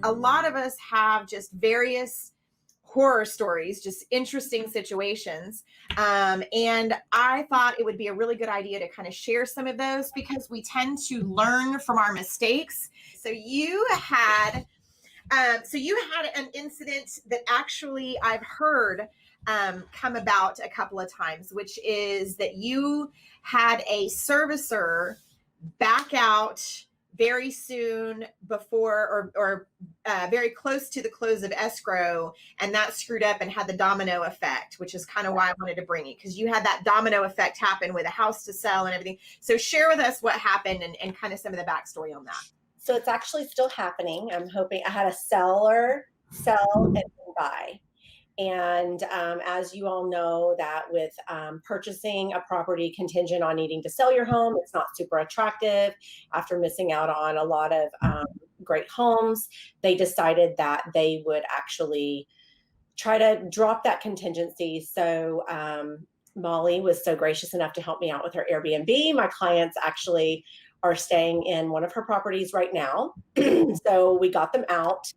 a lot of us have just various horror stories, just interesting situations. And I thought it would be a really good idea to kind of share some of those because we tend to learn from our mistakes. So you had an incident that actually I've heard come about a couple of times, which is that you had a servicer back out very soon before or very close to the close of escrow, and that screwed up and had the domino effect, which is kind of why I wanted to bring it, because you had that domino effect happen with a house to sell and everything. So share with us what happened and kind of some of the backstory on that. So it's actually still happening. I'm hoping. I had a seller sell and then buy. And as you all know, that with purchasing a property contingent on needing to sell your home, it's not super attractive. After missing out on a lot of great homes, they decided that they would actually try to drop that contingency. So Molly was so gracious enough to help me out with her Airbnb. My clients actually are staying in one of her properties right now. So we got them out.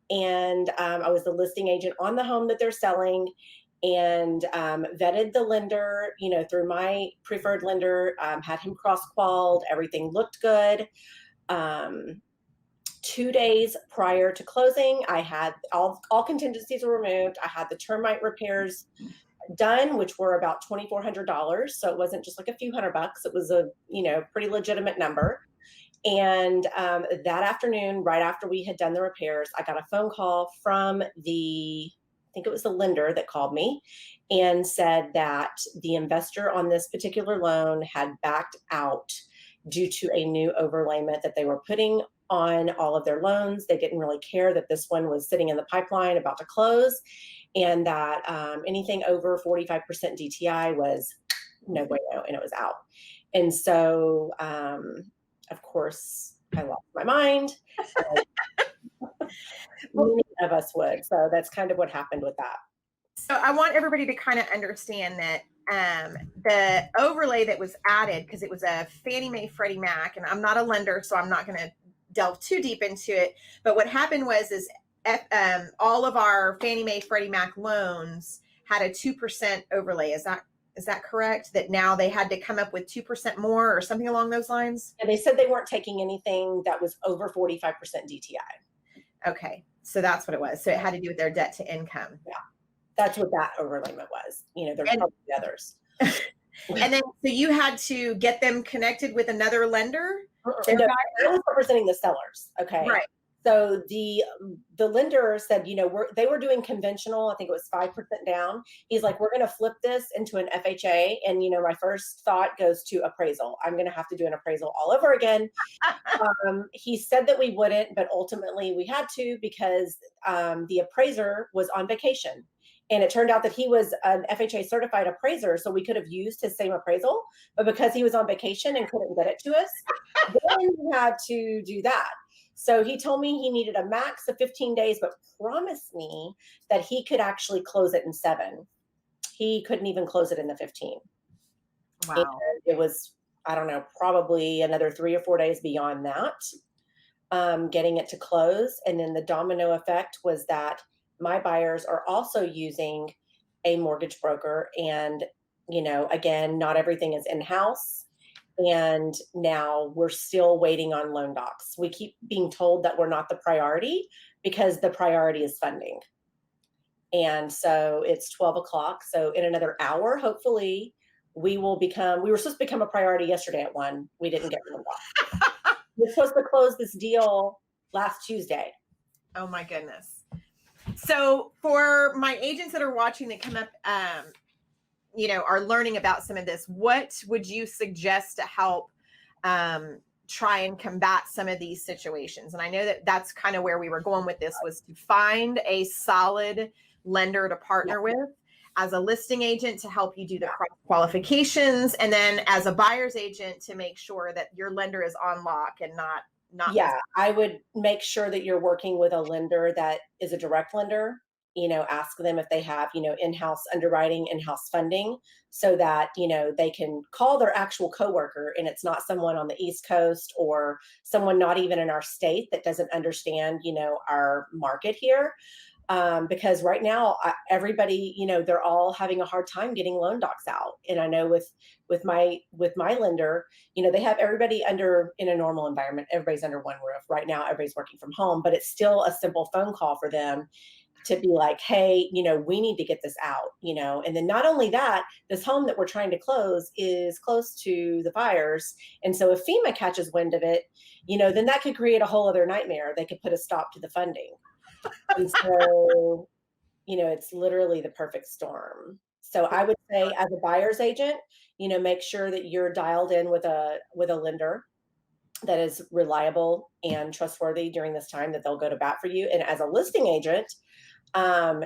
And I was the listing agent on the home that they're selling, and vetted the lender, through my preferred lender, had him cross-qualified. Everything looked good. 2 days prior to closing, I had all contingencies were removed. I had the termite repairs done, which were about $2,400. So it wasn't just like a few $100. It was a, pretty legitimate number. And that afternoon, right after we had done the repairs, I got a phone call from I think it was the lender that called me and said that the investor on this particular loan had backed out due to a new overlayment that they were putting on all of their loans. They didn't really care that this one was sitting in the pipeline about to close, and that anything over 45% DTI was no bueno, and it was out. And so, of course, I lost my mind. Many of us would. So that's kind of what happened with that. So I want everybody to kind of understand that the overlay that was added, because it was a Fannie Mae Freddie Mac, and I'm not a lender, so I'm not going to delve too deep into it. But what happened was all of our Fannie Mae Freddie Mac loans had a 2% overlay. Is that correct? That now they had to come up with 2% more or something along those lines? And they said they weren't taking anything that was over 45% DTI. Okay. So that's what it was. So it had to do with their debt to income. Yeah. That's what that overlayment was. There's probably others. And then, so you had to get them connected with another lender? No, I was representing the sellers. Okay. Right. So the lender said, they were doing conventional. I think it was 5% down. He's like, we're going to flip this into an FHA. And, my first thought goes to appraisal. I'm going to have to do an appraisal all over again. He said that we wouldn't, but ultimately we had to, because the appraiser was on vacation. And it turned out that he was an FHA certified appraiser, so we could have used his same appraisal. But because he was on vacation and couldn't get it to us, then we had to do that. So he told me he needed a max of 15 days, but promised me that he could actually close it in 7. He couldn't even close it in the 15. Wow. And it was, I don't know, probably another 3 or 4 days beyond that, getting it to close. And then the domino effect was that my buyers are also using a mortgage broker. And, again, not everything is in-house. And now we're still waiting on loan docs. We keep being told that we're not the priority because the priority is funding. And so it's 12 o'clock. So in another hour, hopefully, we were supposed to become a priority yesterday at 1. We didn't get loan docs. We're supposed to close this deal last Tuesday. Oh my goodness. So for my agents that are watching that come up, are learning about some of this, what would you suggest to help try and combat some of these situations? And I know that that's kind of where we were going with this, was to find a solid lender to partner with as a listing agent to help you do the qualifications, and then as a buyer's agent to make sure that your lender is on lock and not. Yeah, I would make sure that you're working with a lender that is a direct lender. ask them if they have, in-house underwriting, in-house funding, so that, they can call their actual coworker and it's not someone on the East Coast or someone not even in our state that doesn't understand, our market here. Because right now, everybody, they're all having a hard time getting loan docs out. And I know with my lender, they have everybody under in a normal environment. Everybody's under one roof right now. Everybody's working from home, but it's still a simple phone call for them to be like, hey, we need to get this out, and then not only that, this home that we're trying to close is close to the fires. And so if FEMA catches wind of it, then that could create a whole other nightmare. They could put a stop to the funding. And so, it's literally the perfect storm. So I would say as a buyer's agent, make sure that you're dialed in with a lender that is reliable and trustworthy during this time, that they'll go to bat for you. And as a listing agent, I'm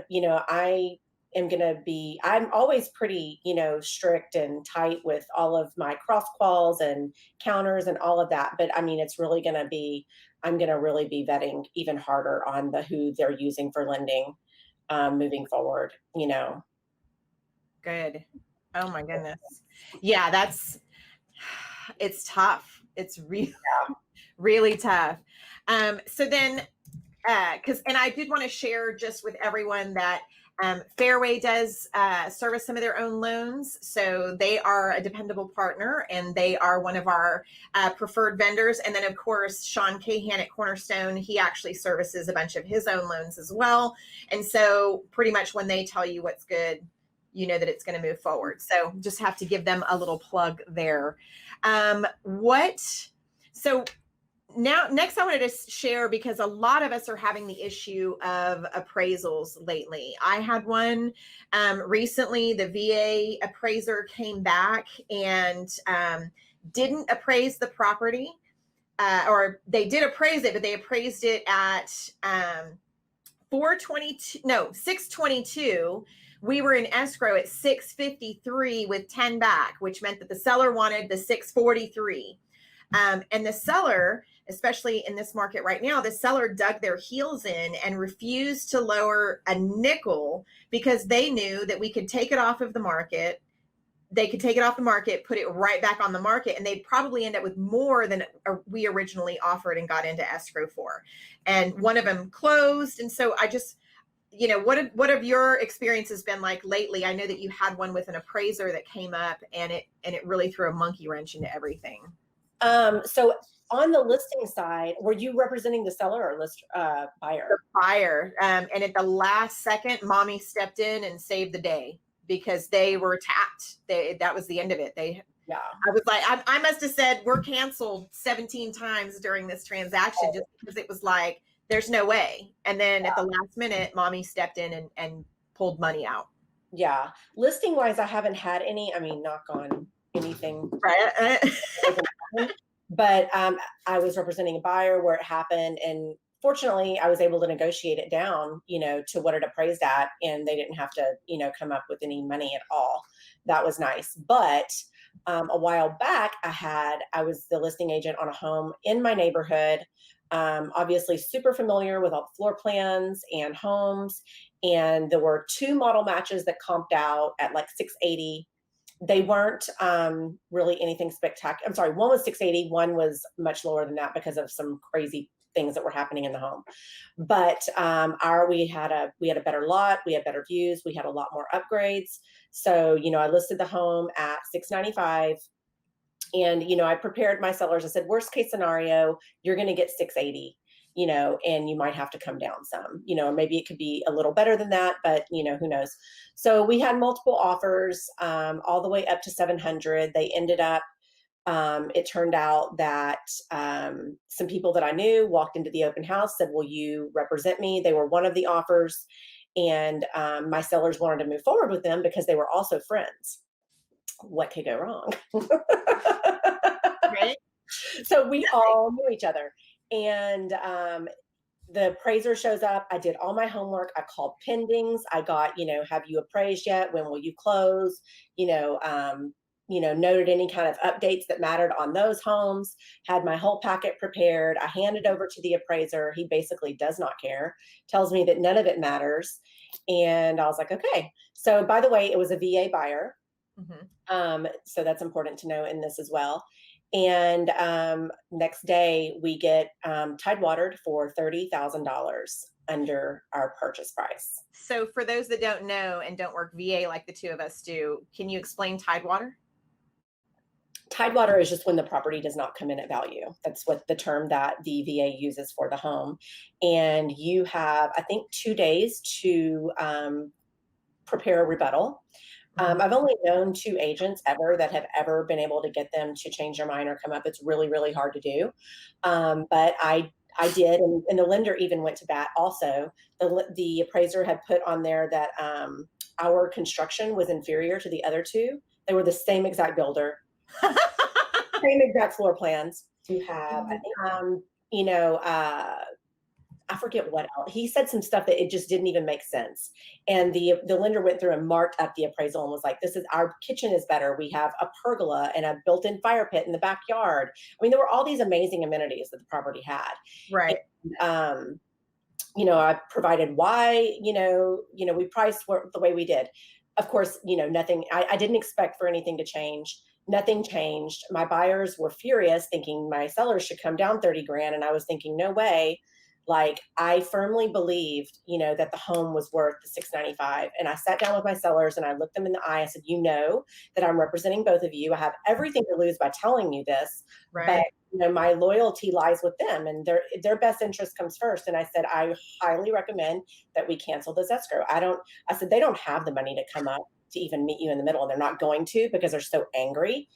always pretty, strict and tight with all of my cross quals and counters and all of that. But I mean, I'm going to really be vetting even harder on who they're using for lending, moving forward, Good. Oh my goodness. Yeah, it's tough. It's really, really tough. So then, and I did want to share just with everyone that Fairway does service some of their own loans. So they are a dependable partner and they are one of our preferred vendors. And then, of course, Sean Cahan at Cornerstone, he actually services a bunch of his own loans as well. And so pretty much when they tell you what's good, you know that it's going to move forward. So just have to give them a little plug there. So now, next I wanted to share, because a lot of us are having the issue of appraisals lately. I had one recently. The VA appraiser came back and didn't appraise the property, or they did appraise it, but they appraised it at 622. We were in escrow at 653 with 10 back, which meant that the seller wanted the 643. And the seller, especially in this market right now, the seller dug their heels in and refused to lower a nickel, because they knew that we could take it off of the market. They could take it off the market, put it right back on the market, and they'd probably end up with more than we originally offered and got into escrow for. And one of them closed. And so I just, what have your experiences been like lately? I know that you had one with an appraiser that came up and it really threw a monkey wrench into everything. So on the listing side, were you representing the seller or buyer? The buyer. And at the last second, mommy stepped in and saved the day because they were tapped. That was the end of it. Yeah. I was like, I must have said we're canceled 17 times during this transaction, just because it was like, there's no way. And then at the last minute, mommy stepped in and pulled money out. Yeah. Listing wise, I haven't had any, knock on anything. Right. But I was representing a buyer where it happened. And fortunately, I was able to negotiate it down, to what it appraised at. And they didn't have to, come up with any money at all. That was nice. But a while back, I was the listing agent on a home in my neighborhood. Obviously super familiar with all the floor plans and homes. And there were 2 model matches that comped out at like 680. They weren't really anything spectacular. I'm sorry, one was 680, one was much lower than that because of some crazy things that were happening in the home. But we had a better lot, we had better views, we had a lot more upgrades. So, I listed the home at 695. And, I prepared my sellers. I said, worst case scenario, you're going to get 680, and you might have to come down some, maybe it could be a little better than that, but who knows? So we had multiple offers, all the way up to 700. They ended up, it turned out that some people that I knew walked into the open house, said, will you represent me? They were one of the offers. And my sellers wanted to move forward with them because they were also friends. What could go wrong? Right. So we all knew each other. And the appraiser shows up. I did all my homework. I called pendings. I got, have you appraised yet? When will you close? noted any kind of updates that mattered on those homes, had my whole packet prepared. I handed over to the appraiser. He basically does not care, tells me that none of it matters. And I was like, okay. So, by the way, it was a VA buyer. Mhm. So that's important to know in this as well. And next day, we get tidewatered for $30,000 under our purchase price. So for those that don't know and don't work VA like the two of us do, can you explain Tidewater? Tidewater is just when the property does not come in at value. That's what the term that the VA uses for the home. And you have, I think, 2 days to prepare a rebuttal. Mhm. I've only known two agents ever that have ever been able to get them to change their mind or come up. It's really, really hard to do. But I did, and the lender even went to bat. Also, the appraiser had put on there that our construction was inferior to the other two. They were the same exact builder, same exact floor plans. You Oh have, I my think, God. you know, I forget what else. He said some stuff that it just didn't even make sense. And the lender went through and marked up the appraisal and was like, "This is our kitchen is better. We have a pergola and a built-in fire pit in the backyard." I mean, there were all these amazing amenities that the property had. Right. And, I provided why, we priced the way we did. Of course, nothing, I didn't expect for anything to change. Nothing changed. My buyers were furious, thinking my sellers should come down 30 grand. And I was thinking, no way. Like, I firmly believed, that the home was worth the 695. And I sat down with my sellers and I looked them in the eye. I said, that I'm representing both of you. I have everything to lose by telling you this, but Right. my loyalty lies with them, and their best interest comes first. And I said, I highly recommend that we cancel this escrow. I said, they don't have the money to come up to even meet you in the middle, and they're not going to because they're so angry.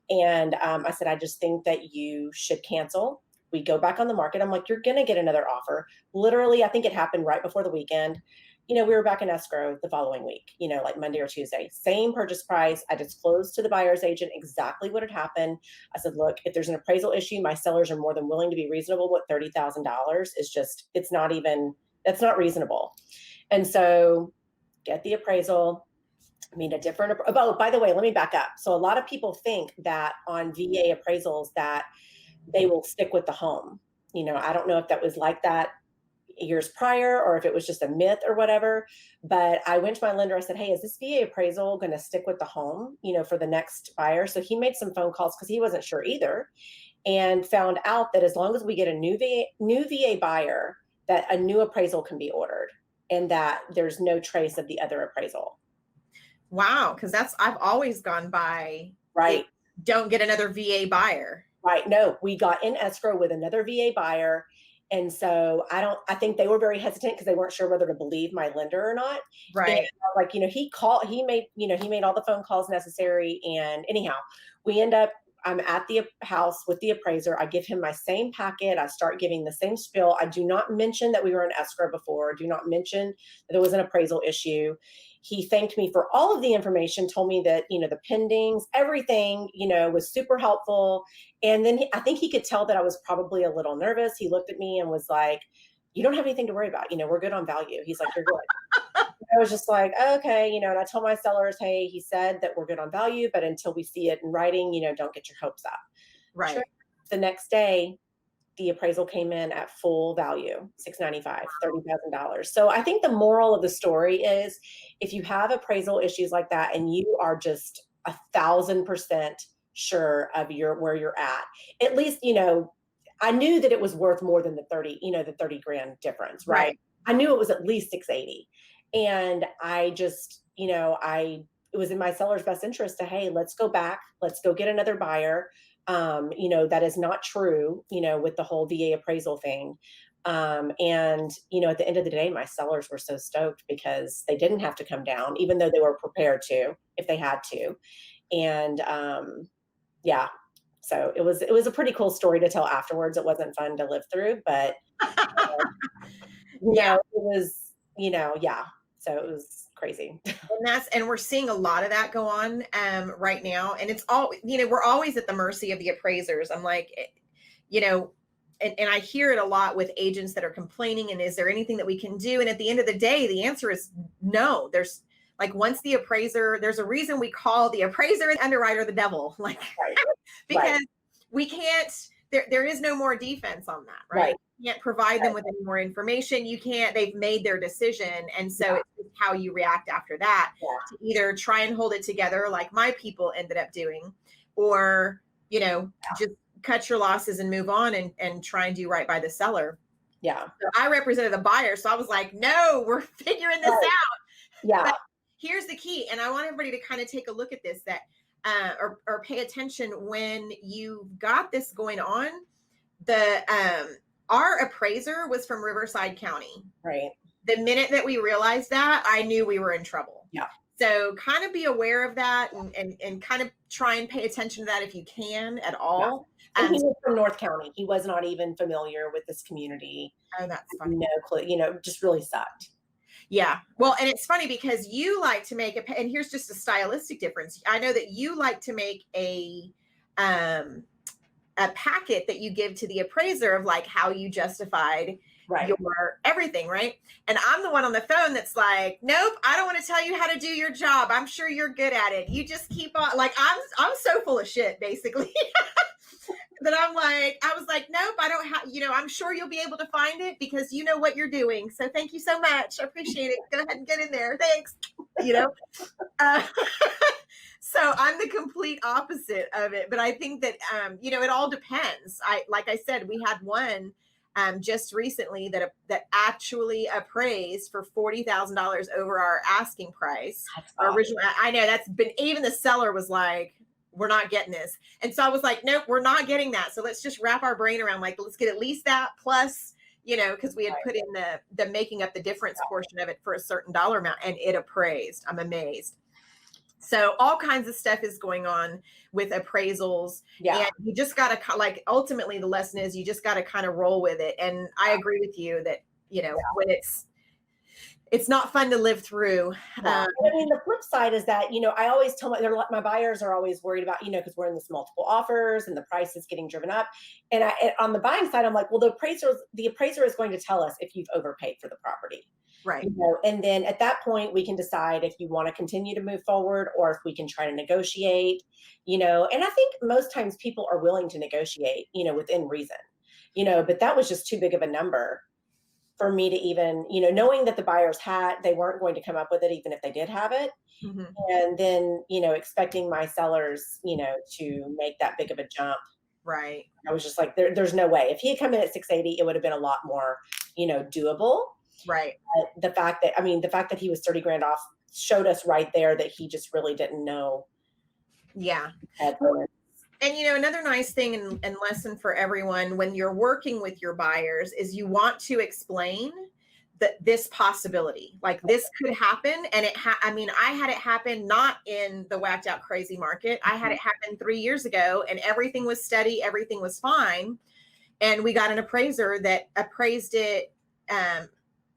And I said, I just think that you should cancel. We go back on the market. I'm like, you're going to get another offer. Literally, I think it happened right before the weekend. We were back in escrow the following week, like Monday or Tuesday. Same purchase price. I disclosed to the buyer's agent exactly what had happened. I said, look, if there's an appraisal issue, my sellers are more than willing to be reasonable. What $30,000 is just, that's not reasonable. And so get the appraisal. I mean, oh, by the way, let me back up. So a lot of people think that on VA appraisals that they will stick with the home. I don't know if that was like that years prior or if it was just a myth or whatever, but I went to my lender. I said, hey, is this VA appraisal going to stick with the home, for the next buyer? So he made some phone calls because he wasn't sure either, and found out that as long as we get a new VA buyer, that a new appraisal can be ordered and that there's no trace of the other appraisal. Wow. Because I've always gone by it. Right. Don't get another VA buyer. Right. No, we got in escrow with another VA buyer. And so I think they were very hesitant because they weren't sure whether to believe my lender or not. And Right. like, he made all the phone calls necessary. And anyhow, I'm at the house with the appraiser. I give him my same packet. I start giving the same spiel. I do not mention that we were in escrow before. Do not mention that there was an appraisal issue. He thanked me for all of the information, told me that, the pendings, everything, was super helpful. And then I think he could tell that I was probably a little nervous. He looked at me and was like, you don't have anything to worry about. We're good on value. He's like, you're good. I was just like, okay, and I told my sellers, hey, he said that we're good on value, but until we see it in writing, don't get your hopes up. Sure. Right. The next day, the appraisal came in at full value, $695, $30,000. So I think the moral of the story is if you have appraisal issues like that and you are just 1,000% sure of where you're at least, I knew that it was worth more than the 30 grand difference, right? Right. I knew it was at least 680. And I just, it was in my seller's best interest to, hey, let's go back, let's go get another buyer. That is not true, with the whole VA appraisal thing. And, at the end of the day, my sellers were so stoked because they didn't have to come down, even though they were prepared to, if they had to. And, yeah, so it was a pretty cool story to tell afterwards. It wasn't fun to live through, but, Yeah. it was, yeah. So it was crazy. And we're seeing a lot of that go on right now. And it's all, we're always at the mercy of the appraisers. I'm like, and I hear it a lot with agents that are complaining. And is there anything that we can do? And at the end of the day, the answer is no. Like once the appraiser, there's a reason we call the appraiser and underwriter the devil, like Right. Right. because we can't, there is no more defense on that, right? Right. You can't provide them Right. with any more information. You can't, they've made their decision. And so Yeah. it's just how you react after that, Yeah. to either try and hold it together like my people ended up doing, or, you know, just cut your losses and move on and try and do right by the seller. Yeah. So I represented the buyer. So I was like, no, we're figuring this Right. out. Yeah. But here's the key. And I want everybody to kind of take a look at this, that, or pay attention when you've got this going on. Our appraiser was from Riverside County. Right. The minute that we realized that, I knew we were in trouble. Yeah. So kind of be aware of that, and kind of try and pay attention to that if you can at all. Yeah. And he was from North County. He was not even familiar with this community. Oh, that's funny. No clue. You know, just really sucked. Yeah. Well, and it's funny because you like to make and here's just a stylistic difference. I know that you like to make a packet that you give to the appraiser of like how you justified Right. your everything, right? And I'm the one on the phone that's like, nope, I don't want to tell you how to do your job. I'm sure you're good at it. You just keep on, like, I'm so full of shit, basically. That I was like, nope, I don't have, you know, I'm sure you'll be able to find it because you know what you're doing. So thank you so much. I appreciate it. Go ahead and get in there. Thanks. You know? So I'm the complete opposite of it. But I think that, you know, it all depends. Like I said, we had one just recently that actually appraised for $40,000 over our asking price. Our original, I know that's been, even the seller was like, we're not getting this. And so I was like, nope, we're not getting that. So let's just wrap our brain around, like, let's get at least that plus, you know, because we had put in the making up the difference portion of it for a certain dollar amount, and it appraised. I'm amazed. So all kinds of stuff is going on with appraisals. Yeah. And you just got to, like, ultimately the lesson is you just got to kind of roll with it. And I agree with you that, you know, when it's not fun to live through. Yeah. I mean, the flip side is that, you know, I always tell my buyers are always worried about, you know, because we're in this multiple offers and the price is getting driven up. And on the buying side, I'm like, well, the appraiser is going to tell us if you've overpaid for the property. Right. You know, and then at that point, we can decide if you want to continue to move forward or if we can try to negotiate, you know, and I think most times people are willing to negotiate, you know, within reason, you know, but that was just too big of a number for me to even, you know, knowing that the buyers they weren't going to come up with it, even if they did have it. Mm-hmm. And then, you know, expecting my sellers, you know, to make that big of a jump. Right. I was just like, there's no way. If he had come in at 680, it would have been a lot more, you know, doable. Right. But the fact that he was 30 grand off showed us right there that he just really didn't know. Yeah. And, you know, another nice thing and lesson for everyone when you're working with your buyers is you want to explain that this possibility, like this could happen. And I had it happen not in the whacked out crazy market. I had it happen 3 years ago and everything was steady. Everything was fine. And we got an appraiser that appraised it,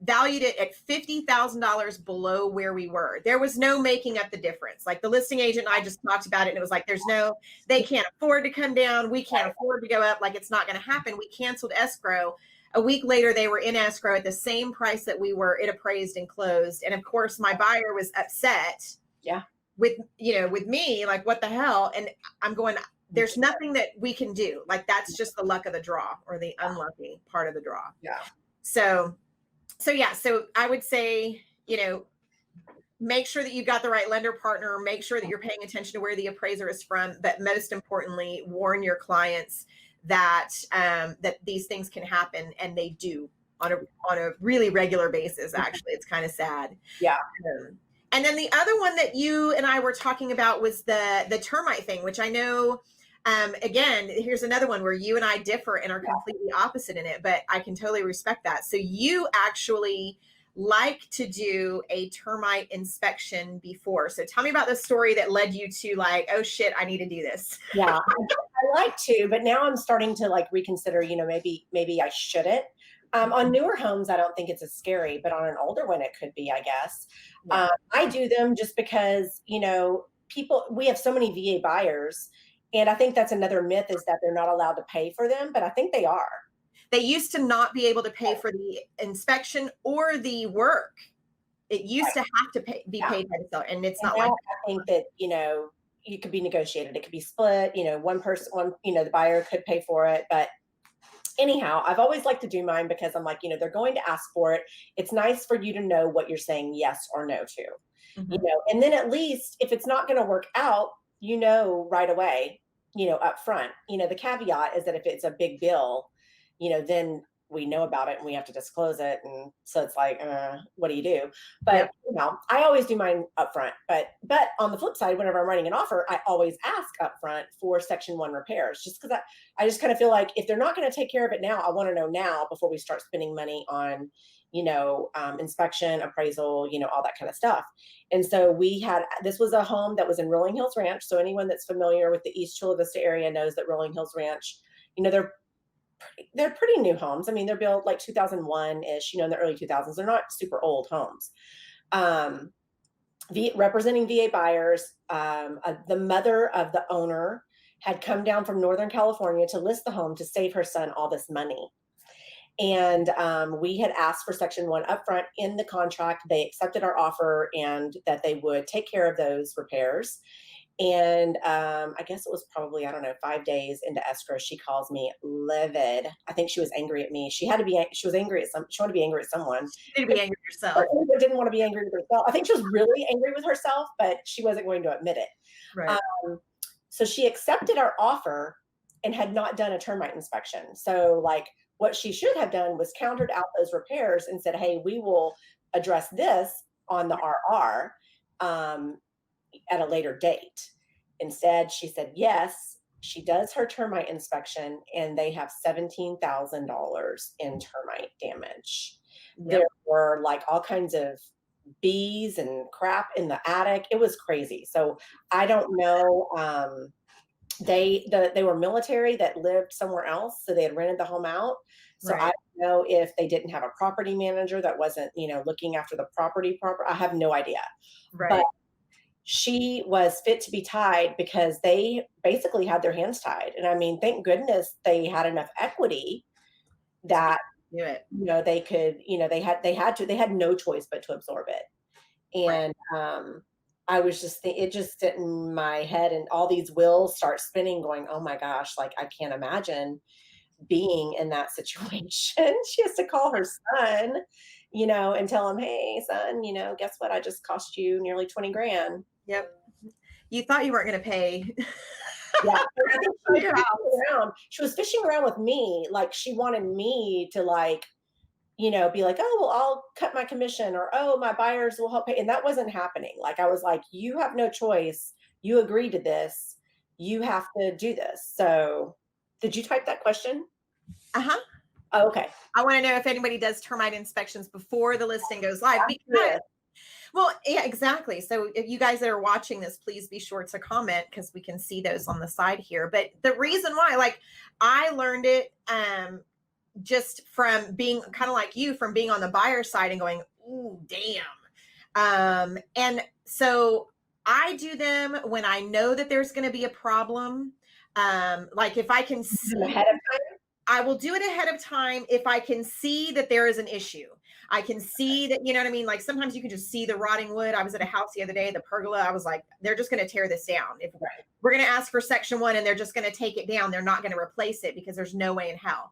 valued it at $50,000 below where we were. There was no making up the difference. Like the listing agent and I just talked about it and it was like, they can't afford to come down. We can't afford to go up. Like it's not going to happen. We canceled escrow. A week later, they were in escrow at the same price that we were. It appraised and closed. And of course, my buyer was upset. Yeah. With me, like, what the hell? And I'm going, there's nothing that we can do. Like, that's just the luck of the draw or the unlucky part of the draw. Yeah. So I would say, you know, make sure that you've got the right lender partner, make sure that you're paying attention to where the appraiser is from, but most importantly, warn your clients that these things can happen, and they do on a really regular basis. Actually, it's kind of sad. Yeah. And then the other one that you and I were talking about was the termite thing, which I know, again, here's another one where you and I differ and are completely opposite in it, but I can totally respect that. So you actually like to do a termite inspection before. So tell me about the story that led you to like, oh shit, I need to do this. Yeah, I like to, but now I'm starting to like reconsider, you know, maybe I shouldn't. On newer homes, I don't think it's as scary, but on an older one, it could be, I guess. Yeah. I do them just because, you know, we have so many VA buyers. And I think that's another myth is that they're not allowed to pay for them, but I think they are. They used to not be able to pay for the inspection or the work It used to have to be Yeah. paid by the seller, and it's And not now like I think that, it could be negotiated. It could be split, one person, the buyer could pay for it. But anyhow, I've always liked to do mine because I'm like, they're going to ask for it. It's nice for you to know what you're saying yes or no to, that. Mhm. and then at least if it's not going to work out, right away, up front. The caveat is that if it's a big bill, then we know about it and we have to disclose it. And so it's like, what do you do? But Yep. I always do mine up front. But on the flip side, whenever I'm writing an offer, I always ask up front for Section 1 repairs, just because I just kind of feel like if they're not going to take care of it now, I want to know now before we start spending money on, inspection, appraisal, all that kind of stuff. And so this was a home that was in Rolling Hills Ranch. So anyone that's familiar with the East Chula Vista area knows that Rolling Hills Ranch, they're pretty new homes. I mean, they're built like 2001-ish, in the early 2000s. They're not super old homes. Representing VA buyers, the mother of the owner had come down from Northern California to list the home to save her son all this money. And we had asked for Section 1 upfront in the contract. They accepted our offer and that they would take care of those repairs. And I guess it was probably, I don't know, 5 days into escrow, she calls me livid. I think she was angry at me. She was angry she wanted to be angry at someone. You need to be angry at yourself. But didn't want to be angry with herself. I think she was really angry with herself, but she wasn't going to admit it. Right. So she accepted our offer and had not done a termite inspection. So like what she should have done was countered out those repairs and said, hey, we will address this on the RR at a later date. Instead, she said, yes, she does her termite inspection and they have $17,000 in termite damage. Yep. There were like all kinds of bees and crap in the attic. It was crazy. So I don't know. They were military that lived somewhere else, so they had rented the home out. So Right. I don't know if they didn't have a property manager that wasn't, looking after the property proper. I have no idea. Right. But she was fit to be tied because they basically had their hands tied. And I mean, thank goodness they had enough equity that Do it. they could, they had no choice but to absorb it. And I was just it just sit in my head and all these wheels start spinning going, oh my gosh, like I can't imagine being in that situation. She has to call her son, and tell him, hey son, guess what? I just cost you nearly 20 grand. Yep. You thought you weren't going to pay. Yeah. I think she was fishing around with me. Like she wanted me to like, be like, oh, well, I'll cut my commission or, oh, my buyers will help pay. And that wasn't happening. Like, I was like, you have no choice. You agreed to this. You have to do this. So did you type that question? Uh-huh. Oh, okay. I want to know if anybody does termite inspections before the listing goes live. Well, yeah, exactly. So if you guys that are watching this, please be sure to comment because we can see those on the side here. But the reason why, like, I learned it just from being kind of like you, from being on the buyer side and going, ooh, damn. And so I do them when I know that there's going to be a problem. Like if I can see ahead of time. I will do it ahead of time if I can see that there is an issue. I can see that, you know what I mean? Like sometimes you can just see the rotting wood. I was at a house the other day, the pergola. I was like, they're just going to tear this down. If we're going to ask for Section 1 and they're just going to take it down, they're not going to replace it because there's no way in hell.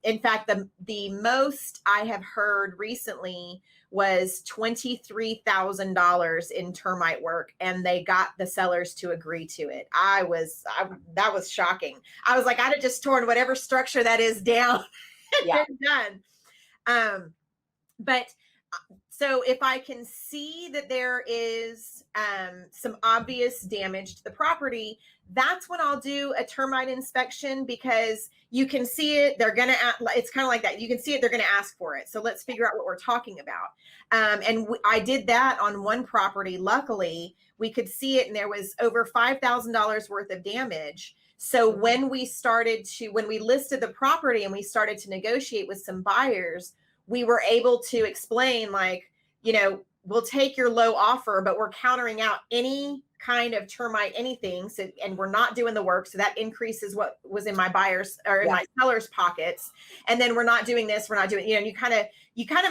In fact, the most I have heard recently was $23,000 in termite work, and they got the sellers to agree to it. That was shocking. I was like, I'd have just torn whatever structure that is down and been done. But so if I can see that there is some obvious damage to the property, that's when I'll do a termite inspection because you can see it. They're going to, it's kind of like that. You can see it. They're going to ask for it. So let's figure out what we're talking about. I did that on one property. Luckily, we could see it and there was over $5,000 worth of damage. So when we listed the property and we started to negotiate with some buyers, we were able to explain like, we'll take your low offer, but we're countering out any kind of termite, anything. So, and we're not doing the work. So that increases what was in my buyers or in my sellers' pockets. And then we're not doing this. We're not doing, you kind of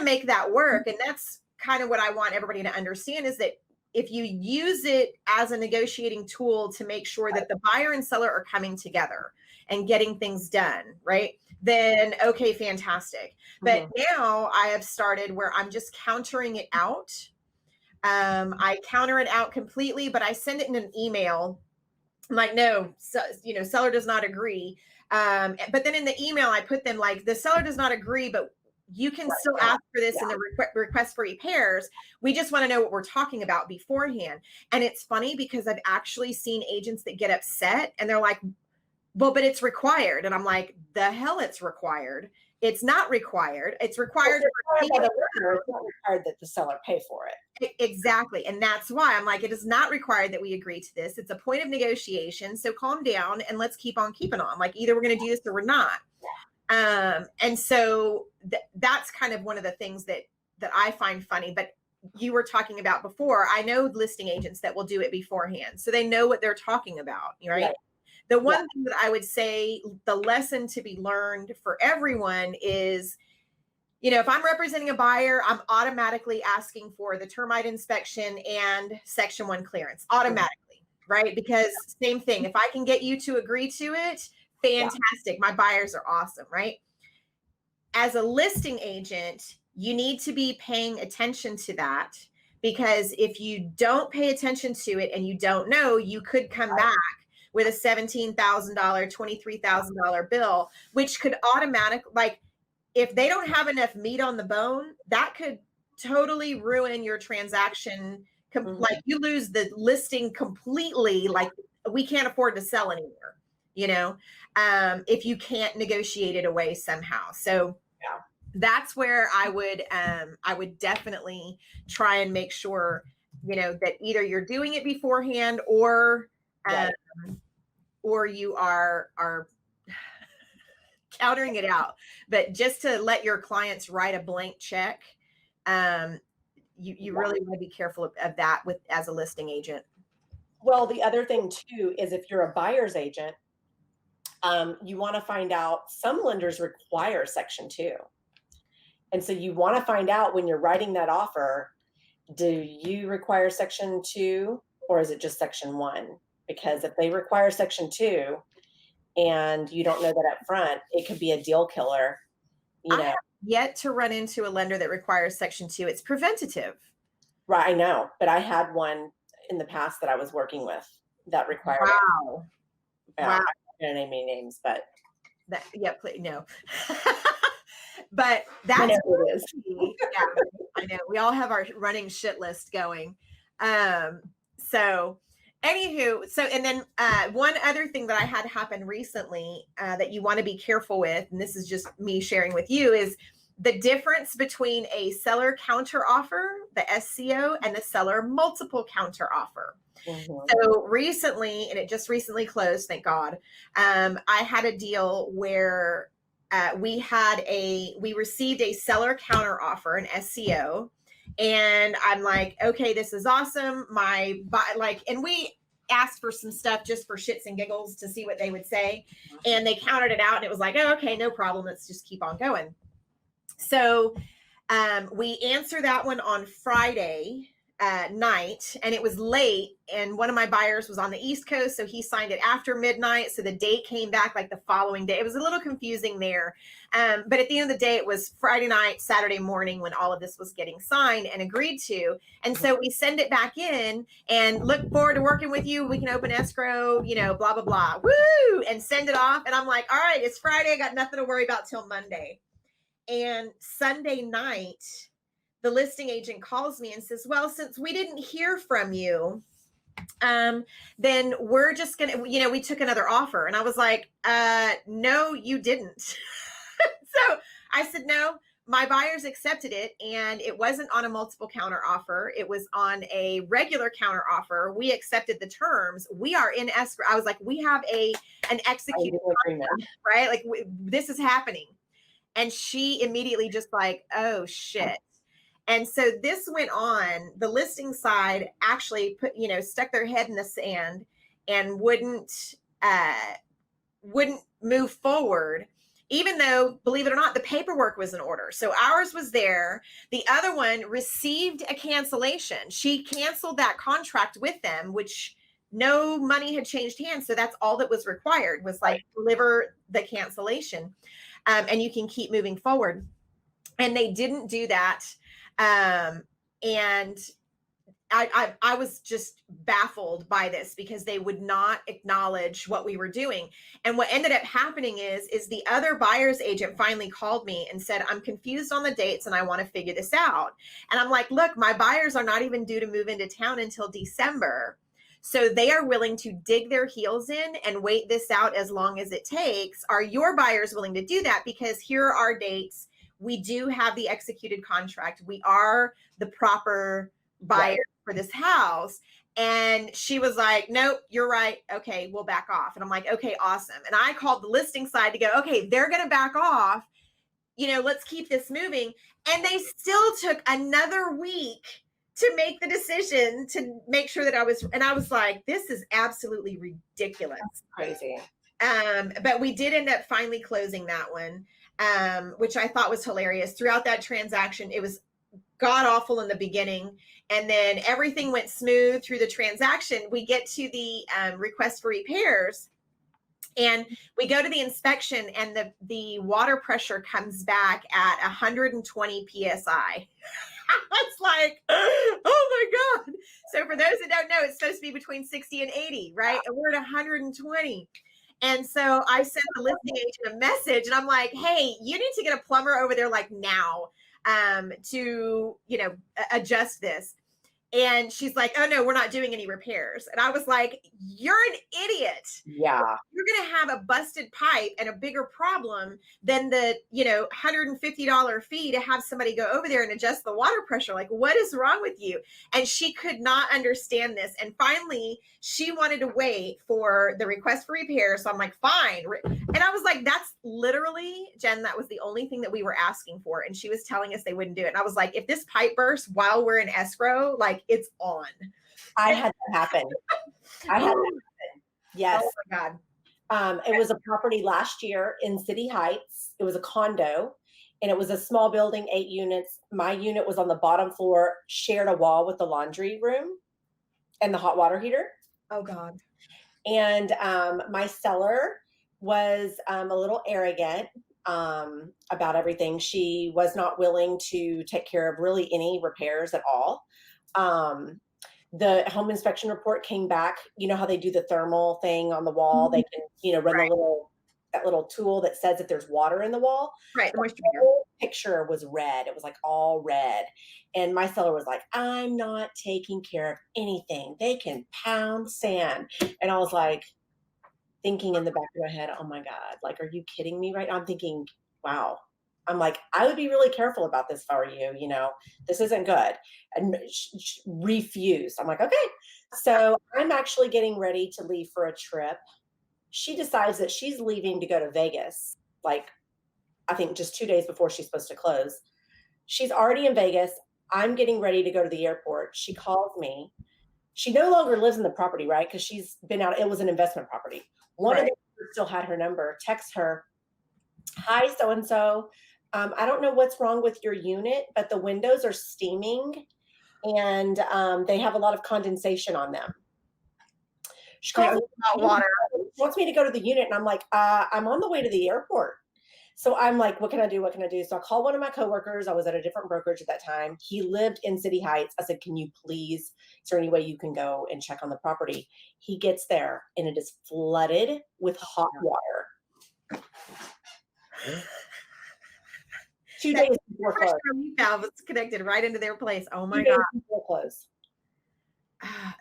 make that work. And that's kind of what I want everybody to understand is that if you use it as a negotiating tool to make sure that the buyer and seller are coming together and getting things done, right? Then okay, fantastic. But now I have started where I'm just countering it out. I counter it out completely, but I send it in an email. I'm like, no, so, seller does not agree. But then in the email, I put them like, the seller does not agree, but you can still ask for this in the request for repairs. We just want to know what we're talking about beforehand. And it's funny because I've actually seen agents that get upset and they're like, well, but it's required. And I'm like, the hell it's required. It's not required. It's required. It's required by the lender. It's not required that the seller pay for it. Exactly. And that's why I'm like, it is not required that we agree to this. It's a point of negotiation. So calm down and let's keep on keeping on. Like either we're going to do this or we're not. And so that's kind of one of the things that I find funny. But you were talking about before, I know listing agents that will do it beforehand. So they know what they're talking about, right? The one thing that I would say, the lesson to be learned for everyone is, if I'm representing a buyer, I'm automatically asking for the termite inspection and Section 1 clearance automatically, right? Because same thing, if I can get you to agree to it, fantastic. My buyers are awesome, right? As a listing agent, you need to be paying attention to that, because if you don't pay attention to it and you don't know, you could come back with a $17,000, $23,000 bill, which could if they don't have enough meat on the bone, that could totally ruin your transaction. Like you lose the listing completely. Like we can't afford to sell anymore, if you can't negotiate it away somehow. So that's where I would definitely try and make sure, that either you're doing it beforehand or you are countering it out. But just to let your clients write a blank check, you really want to be careful of that as a listing agent. Well, the other thing too is if you're a buyer's agent, you want to find out some lenders require Section 2. And so you want to find out when you're writing that offer, do you require Section 2 or is it just Section 1? Because if they require Section 2 and you don't know that up front, it could be a deal killer. I have yet to run into a lender that requires Section 2. It's preventative. Right, I know. But I had one in the past that I was working with that required it. Wow. I'm not going to name any names, but. Please, no. But that's I know it is. I know. We all have our running shit list going. So anywho, and then one other thing that I had happen recently that you want to be careful with, and this is just me sharing with you, is the difference between a seller counter offer, the SCO, and the seller multiple counter offer. So recently, and it just recently closed, thank God, I had a deal where we received a seller counter offer, an SCO, and I'm like, okay, this is awesome. And we asked for some stuff just for shits and giggles to see what they would say. And they countered it out and it was like, oh, okay, no problem. Let's just keep on going. So we answered that one on Friday night, and it was late, and one of my buyers was on the East Coast, so he signed it after midnight, so the date came back like the following day. It was a little confusing there, but at the end of the day, it was Friday night, Saturday morning when all of this was getting signed and agreed to. And so we send it back in and look forward to working with you. We can open escrow, blah blah blah, woo, and send it off. And I'm like, all right, it's Friday, I got nothing to worry about till Monday. And Sunday night, the listing agent calls me and says, well, since we didn't hear from you, then we're just going to, we took another offer. And I was like, no, you didn't. So I said, no, my buyers accepted it. And it wasn't on a multiple counter offer. It was on a regular counter offer. We accepted the terms. We are in escrow. I was like, we have an executed contract, right? Like this is happening. And she immediately just like, oh shit. And so this went on. The listing side actually stuck their head in the sand and wouldn't move forward even though, believe it or not, the paperwork was in order. So ours was there. The other one received a cancellation. She canceled that contract with them, which no money had changed hands. So that's all that was required was like deliver the cancellation, and you can keep moving forward. And they didn't do that. And I was just baffled by this because they would not acknowledge what we were doing. And what ended up happening is the other buyer's agent finally called me and said, I'm confused on the dates and I want to figure this out. And I'm like, look, my buyers are not even due to move into town until December. So they are willing to dig their heels in and wait this out as long as it takes. Are your buyers willing to do that? Because here are our dates. We do have the executed contract. We are the proper buyer for this house. And she was like, nope, you're right. Okay, we'll back off. And I'm like, okay, awesome. And I called the listing side to go, okay, they're going to back off. Let's keep this moving. And they still took another week to make the decision to make sure that I was like, this is absolutely ridiculous. That's crazy. But we did end up finally closing that one, which I thought was hilarious. Throughout that transaction, it was god awful in the beginning, and then everything went smooth through the transaction. We get to the request for repairs, and we go to the inspection, and the water pressure comes back at 120 psi. It's like, oh my God. So for those that don't know, it's supposed to be between 60 and 80, right? And we're at 120. And so I sent the listing agent a message, and I'm like, hey, you need to get a plumber over there like now, to, adjust this. And she's like, oh no, we're not doing any repairs. And I was like, you're an idiot. Yeah. You're going to have a busted pipe and a bigger problem than the, $150 fee to have somebody go over there and adjust the water pressure. Like, what is wrong with you? And she could not understand this. And finally, she wanted to wait for the request for repair. So I'm like, fine. And I was like, that's literally, Jen, that was the only thing that we were asking for. And she was telling us they wouldn't do it. And I was like, if this pipe bursts while we're in escrow, like, it's on. I had that happen. Yes. Oh my God. It was a property last year in City Heights. It was a condo, and it was a small building, 8 units. My unit was on the bottom floor, shared a wall with the laundry room and the hot water heater. Oh God. And my seller was a little arrogant about everything. She was not willing to take care of really any repairs at all. The home inspection report came back. You know how they do the thermal thing on the wall? They can, run that little tool that says if there's water in the wall. Right. The whole picture was red. It was like all red. And my seller was like, I'm not taking care of anything. They can pound sand. And I was like, thinking in the back of my head, oh my God, like, are you kidding me right now? I'm thinking, wow. I'm like, I would be really careful about this if I were you, this isn't good. And refused. I'm like, okay. So I'm actually getting ready to leave for a trip. She decides that she's leaving to go to Vegas, like, I think just 2 days before she's supposed to close. She's already in Vegas. I'm getting ready to go to the airport. She calls me. She no longer lives in the property, right? Because she's been out. It was an investment property. One of the still had her number. Text her, hi, so-and-so. I don't know what's wrong with your unit, but the windows are steaming and they have a lot of condensation on them. She calls me, water. Wants me to go to the unit, and I'm like, I'm on the way to the airport. So I'm like, what can I do? What can I do? So I call one of my coworkers. I was at a different brokerage at that time. He lived in City Heights. I said, can you please, is there any way you can go and check on the property? He gets there, and it is flooded with hot water. 2 days before close. Valve was connected right into their place. Oh my God. Before close.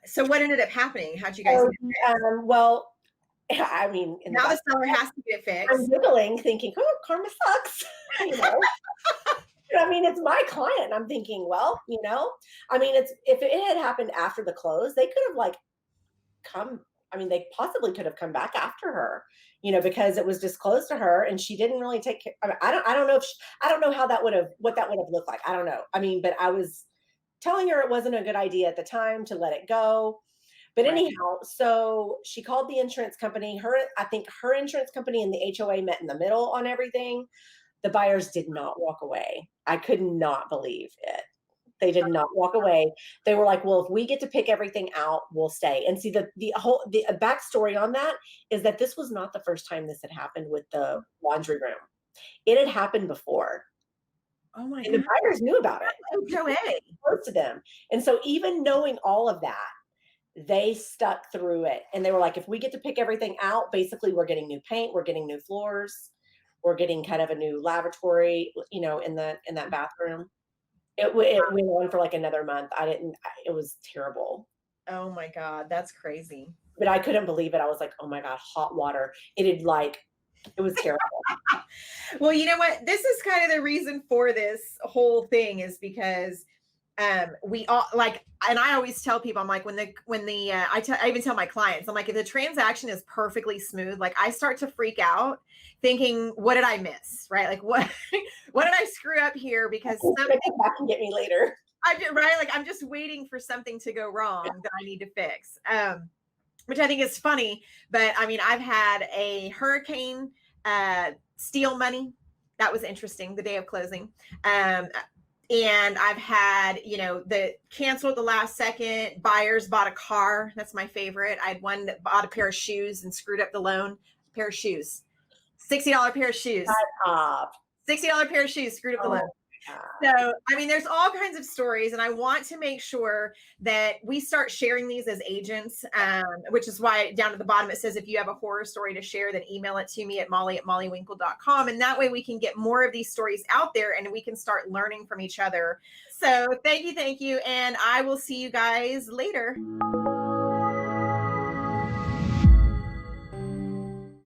So what ended up happening? How'd you guys? Well, I mean, now the seller has to get fixed. I'm giggling, thinking, "Oh, karma sucks." I mean, it's my client. I'm thinking, well, I mean, if it had happened after the close, they could have come. I mean, they possibly could have come back after her, because it was disclosed to her, and she didn't really take care. I don't know I don't know what that would have looked like. I don't know. I mean, but I was telling her it wasn't a good idea at the time to let it go. But Right. anyhow, so she called the insurance company. I think her insurance company and the HOA met in the middle on everything. The buyers did not walk away. I could not believe it. They did not walk away. They were like, "Well, if we get to pick everything out, we'll stay." And see, the backstory on that is that this was not the first time this had happened with the laundry room. It had happened before, Oh my and the god. buyers knew about it. HOA. Close to them, and so even knowing all of that, they stuck through it, and they were like, "If we get to pick everything out, basically, we're getting new paint, we're getting new floors, we're getting kind of a new lavatory, in that bathroom." It went on for, like, another month. I didn't I It was terrible, Oh my god, that's crazy. but I couldn't believe it. I was like, "Oh my god, hot water." It was terrible. Well, you know what? This is kind of the reason for this whole thing is because we all like, and I always tell people, I'm like, I even tell my clients, I'm like, if the transaction is perfectly smooth, like I start to freak out thinking, what did I miss? Right? Like what, what did I screw up here? Because It's something gonna come back and get me later. I did, right. Like I'm just waiting for something to go wrong that I need to fix. Which I think is funny. But I mean, I've had a hurricane steal money. That was interesting. The day of closing. And I've had, the cancel at the last second. Buyers bought a car. That's my favorite. I had one that bought a pair of shoes and screwed up the loan. Pair of shoes, $60 pair of shoes. Stop. $60 pair of shoes screwed up the loan. Oh my god. So, I mean, there's all kinds of stories, and I want to make sure that we start sharing these as agents, which is why down at the bottom it says if you have a horror story to share, then email it to me at molly@mollywinkle.com. And that way we can get more of these stories out there and we can start learning from each other. So, thank you. And I will see you guys later.